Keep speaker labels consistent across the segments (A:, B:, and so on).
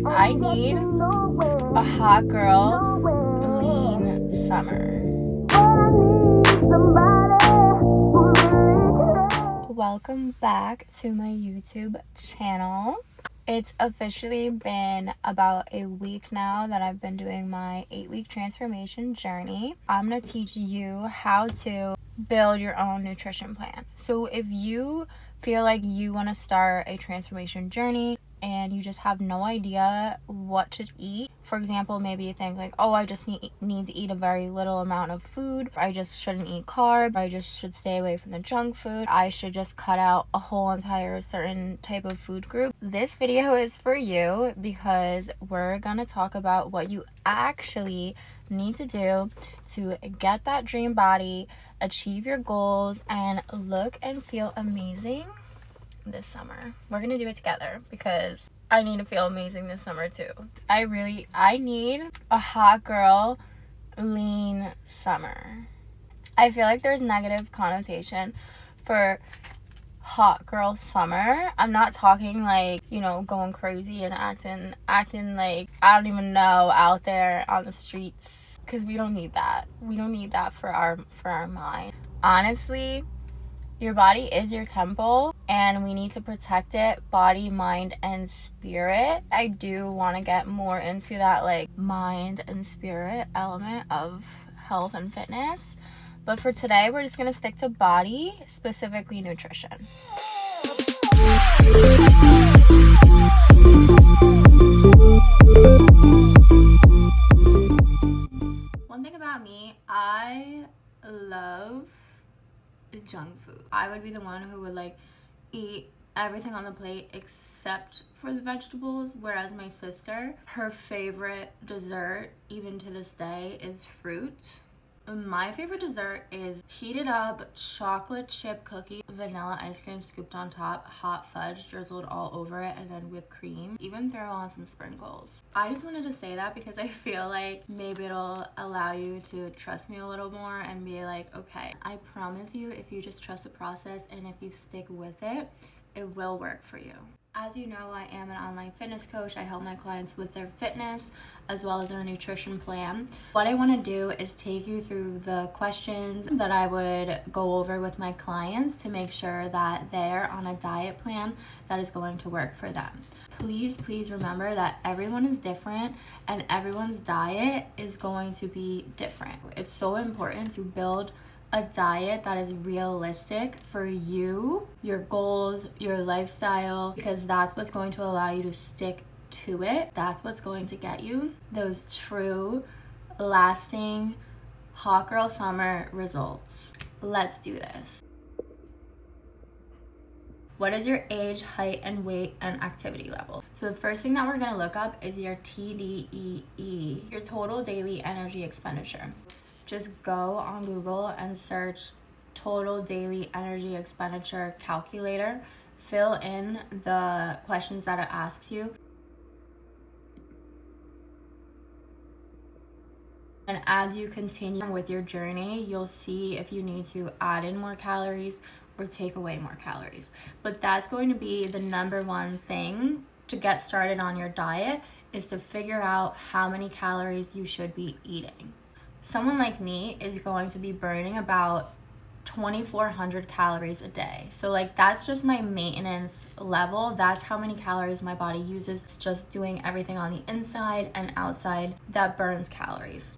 A: I need a hot girl, lean summer. Welcome back to my YouTube channel. It's officially been about a week now that I've been doing my 8-week transformation journey. I'm going to teach you how to build your own nutrition plan. So if you feel like you want to start a transformation journey and you just have no idea what to eat, for example, maybe you think like, oh, I just need to eat a very little amount of food. I just shouldn't eat carbs. I just should stay away from the junk food. I should just cut out a whole entire certain type of food group. This video is for you because we're gonna talk about what you actually need to do to get that dream body, achieve your goals, and look and feel amazing this summer. We're gonna do it together because I need to feel amazing this summer too. I need a hot girl, lean summer. I feel like there's negative connotation for hot girl summer. I'm not talking like, going crazy and acting like I don't even know out there on the streets, because we don't need that. We don't need that for our mind. Honestly, your body is your temple and we need to protect it, body, mind, and spirit. I do want to get more into that like mind and spirit element of health and fitness. But for today, we're just going to stick to body, specifically nutrition. One thing about me, I love junk food. I would be the one who would like eat everything on the plate except for the vegetables, whereas my sister, her favorite dessert even to this day is fruit. My favorite dessert is heated up chocolate chip cookie, vanilla ice cream scooped on top, hot fudge drizzled all over it, and then whipped cream. Even throw on some sprinkles. I just wanted to say that because I feel like maybe it'll allow you to trust me a little more and be like, okay, I promise you, if you just trust the process and if you stick with it, it will work for you. As you know, I am an online fitness coach. I help my clients with their fitness as well as their nutrition plan. What I want to do is take you through the questions that I would go over with my clients to make sure that they're on a diet plan that is going to work for them. Please remember that everyone is different and everyone's diet is going to be different. It's so important to build a diet that is realistic for you, your goals, your lifestyle, because that's what's going to allow you to stick to it. That's what's going to get you those true, lasting, hot girl summer results. Let's do this. What is your age, height, and weight, and activity level? So the first thing that we're gonna look up is your TDEE, your total daily energy expenditure. Just go on Google and search total daily energy expenditure calculator. Fill in the questions that it asks you. And as you continue with your journey, you'll see if you need to add in more calories or take away more calories. But that's going to be the number one thing to get started on your diet, is to figure out how many calories you should be eating. Someone like me is going to be burning about 2,400 calories a day. So like that's just my maintenance level. That's how many calories my body uses. It's just doing everything on the inside and outside that burns calories.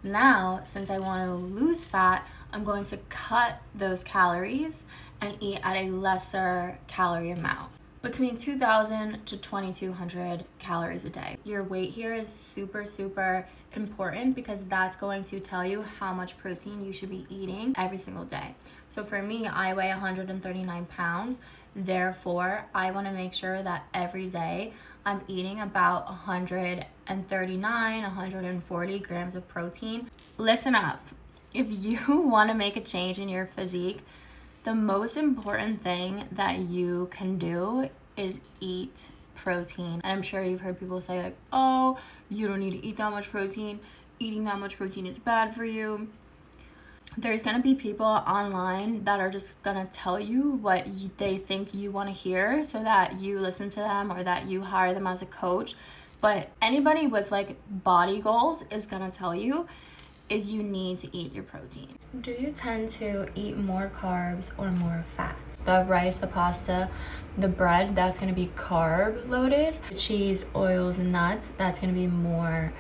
A: Now, since I want to lose fat, I'm going to cut those calories and eat at a lesser calorie amount. Between 2,000 to 2,200 calories a day. Your weight here is super important because that's going to tell you how much protein you should be eating every single day. So for me, I weigh 139 pounds. Therefore, I want to make sure that every day I'm eating about 139, 140 grams of protein. Listen up. If you want to make a change in your physique, the most important thing that you can do is eat protein. And I'm sure you've heard people say like, oh, you don't need to eat that much protein. Eating that much protein is bad for you. There's going to be people online that are just going to tell you what they think you want to hear so that you listen to them or that you hire them as a coach. but anybody with like body goals is gonna tell you is you need to eat your protein. Do you tend to eat more carbs or more fats? The rice, the pasta, the bread, that's gonna be carb loaded. The cheese, oils, and nuts, that's gonna be more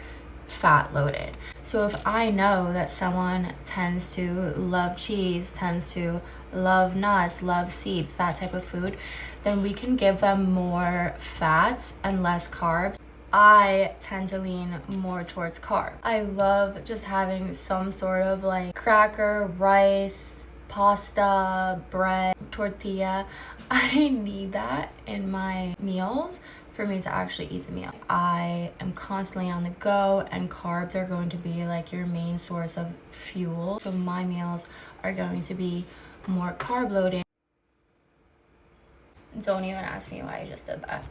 A: fat loaded. So if I know that someone tends to love cheese, tends to love nuts, love seeds, that type of food, then we can give them more fats and less carbs. I tend to lean more towards carb. I love just having some sort of like cracker, rice, pasta, bread, tortilla. I need that in my meals for me to actually eat the meal. I am constantly on the go, and carbs are going to be like your main source of fuel. So my meals are going to be more carb loaded. Don't even ask me why I just did that.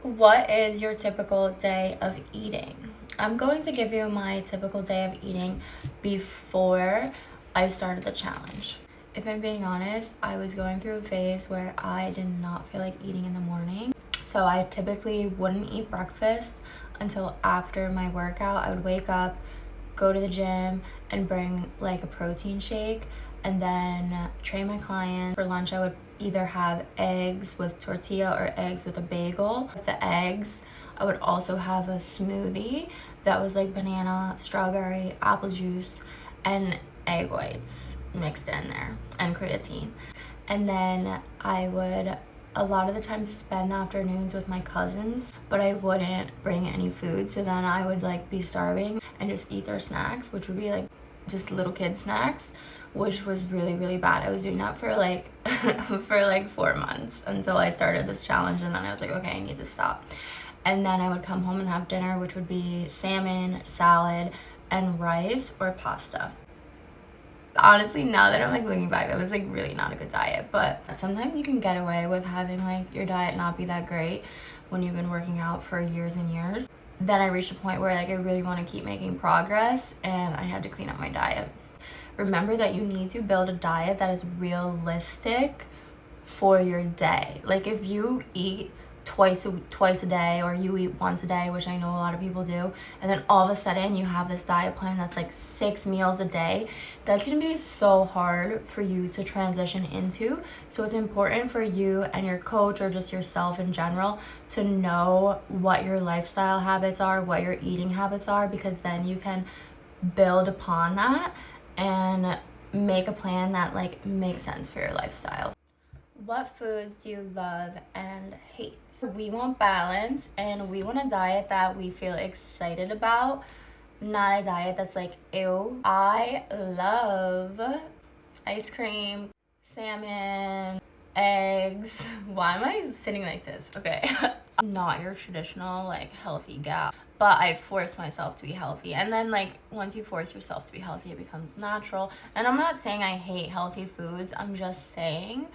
A: What is your typical day of eating? I'm going to give you my typical day of eating before I started the challenge. If I'm being honest, I was going through a phase where I did not feel like eating in the morning. So I typically wouldn't eat breakfast until after my workout. I would wake up, go to the gym, and bring like a protein shake, and then train my client. For lunch, I would either have eggs with tortilla or eggs with a bagel. With the eggs, I would also have a smoothie that was like banana, strawberry, apple juice, and egg whites mixed in there, and creatine. And then I would a lot of the time spend the afternoons with my cousins, but I wouldn't bring any food. So then I would like be starving and just eat their snacks, which would be like just little kid snacks, which was really, really bad. I was doing that for like for like 4 months until I started this challenge, and then I was like, okay, I need to stop. And then I would come home and have dinner, which would be salmon, salad, and rice or pasta. Honestly, now that I'm like looking back, that was like really not a good diet. But sometimes you can get away with having like your diet not be that great when you've been working out for years and years. Then I reached a point where like I really want to keep making progress, and I had to clean up my diet. Remember that you need to build a diet that is realistic for your day. Like if you eat twice a day, or you eat once a day, which I know a lot of people do, and then all of a sudden you have this diet plan that's like 6 meals a day, that's gonna be so hard for you to transition into. So it's important for you and your coach, or just yourself in general, to know what your lifestyle habits are, what your eating habits are, because then you can build upon that and make a plan that like makes sense for your lifestyle. What foods do you love and hate? We want balance, and we want a diet that we feel excited about, not a diet that's like, ew. I love ice cream, salmon, eggs. Why am I sitting like this? Okay. I'm not your traditional like healthy gal, but I force myself to be healthy. And then like once you force yourself to be healthy, it becomes natural. And I'm not saying I hate healthy foods. I'm just saying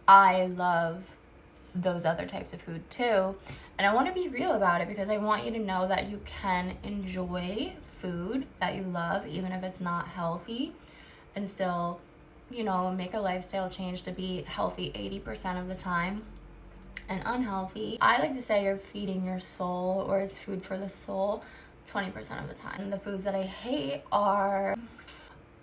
A: I love those other types of food too. And I want to be real about it, because I want you to know that you can enjoy food that you love, even if it's not healthy, and still, you know, make a lifestyle change to be healthy 80% of the time and unhealthy. I like to say you're feeding your soul, or it's food for the soul, 20% of the time. And the foods that I hate are,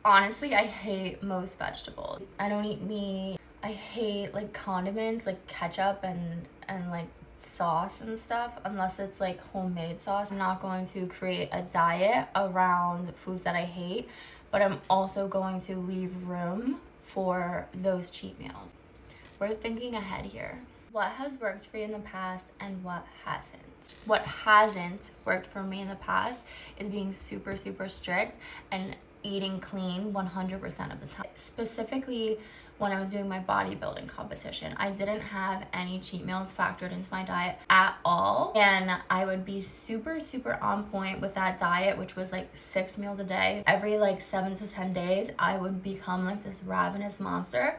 A: honestly, I hate most vegetables. I don't eat meat. I hate like condiments, like ketchup and like sauce and stuff, unless it's like homemade sauce. I'm not going to create a diet around foods that I hate, but I'm also going to leave room for those cheat meals. We're thinking ahead here. What has worked for you in the past and what hasn't? What hasn't worked for me in the past is being super, super strict and eating clean 100% of the time. Specifically, when I was doing my bodybuilding competition, I didn't have any cheat meals factored into my diet at all. And I would be super, super on point with that diet, which was like 6 meals a day. Every like 7 to 10 days, I would become like this ravenous monster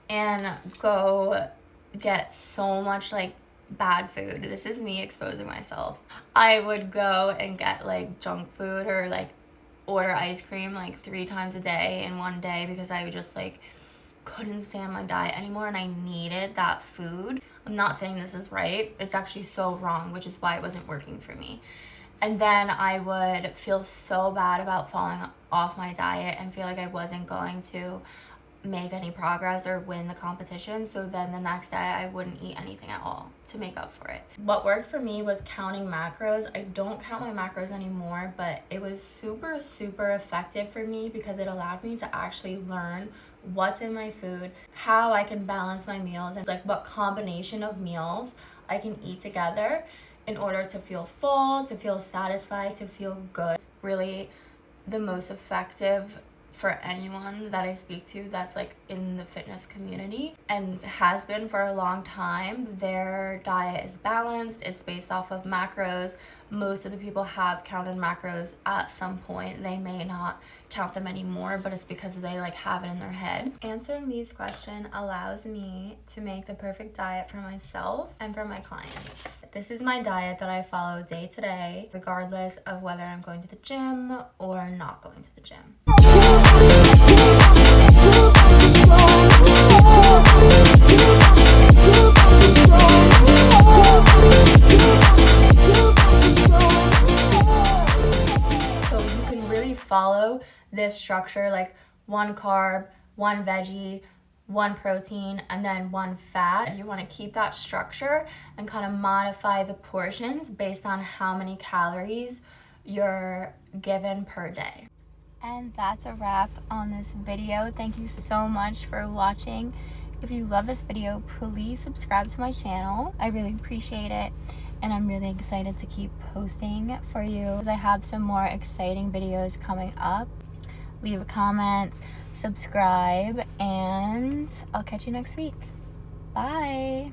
A: and go get so much like bad food. This is me exposing myself. I would go and get like junk food, or like order ice cream like 3 times a day in one day, because I would just like couldn't stand my diet anymore and I needed that food. I'm not saying this is right. It's actually so wrong, which is why it wasn't working for me. And then I would feel so bad about falling off my diet and feel like I wasn't going to make any progress or win the competition. So then the next day I wouldn't eat anything at all to make up for it. What worked for me was counting macros. I don't count my macros anymore, but it was super, super effective for me because it allowed me to actually learn what's in my food, how I can balance my meals, and like what combination of meals I can eat together in order to feel full, to feel satisfied, to feel good. It's really the most effective for anyone that I speak to that's like in the fitness community and has been for a long time. Their diet is balanced, it's based off of macros. Most of the people have counted macros at some point. They may not count them anymore, but it's because they like have it in their head. Answering these questions allows me to make the perfect diet for myself and for my clients. This is my diet that I follow day to day, regardless of whether I'm going to the gym or not going to the gym. So you can really follow this structure, like 1 carb, 1 veggie, 1 protein, and then 1 fat. You want to keep that structure and kind of modify the portions based on how many calories you're given per day. And that's a wrap on this video. Thank you so much for watching. If you love this video, please subscribe to my channel. I really appreciate it. And I'm really excited to keep posting for you because I have some more exciting videos coming up. Leave a comment, subscribe, and I'll catch you next week. Bye.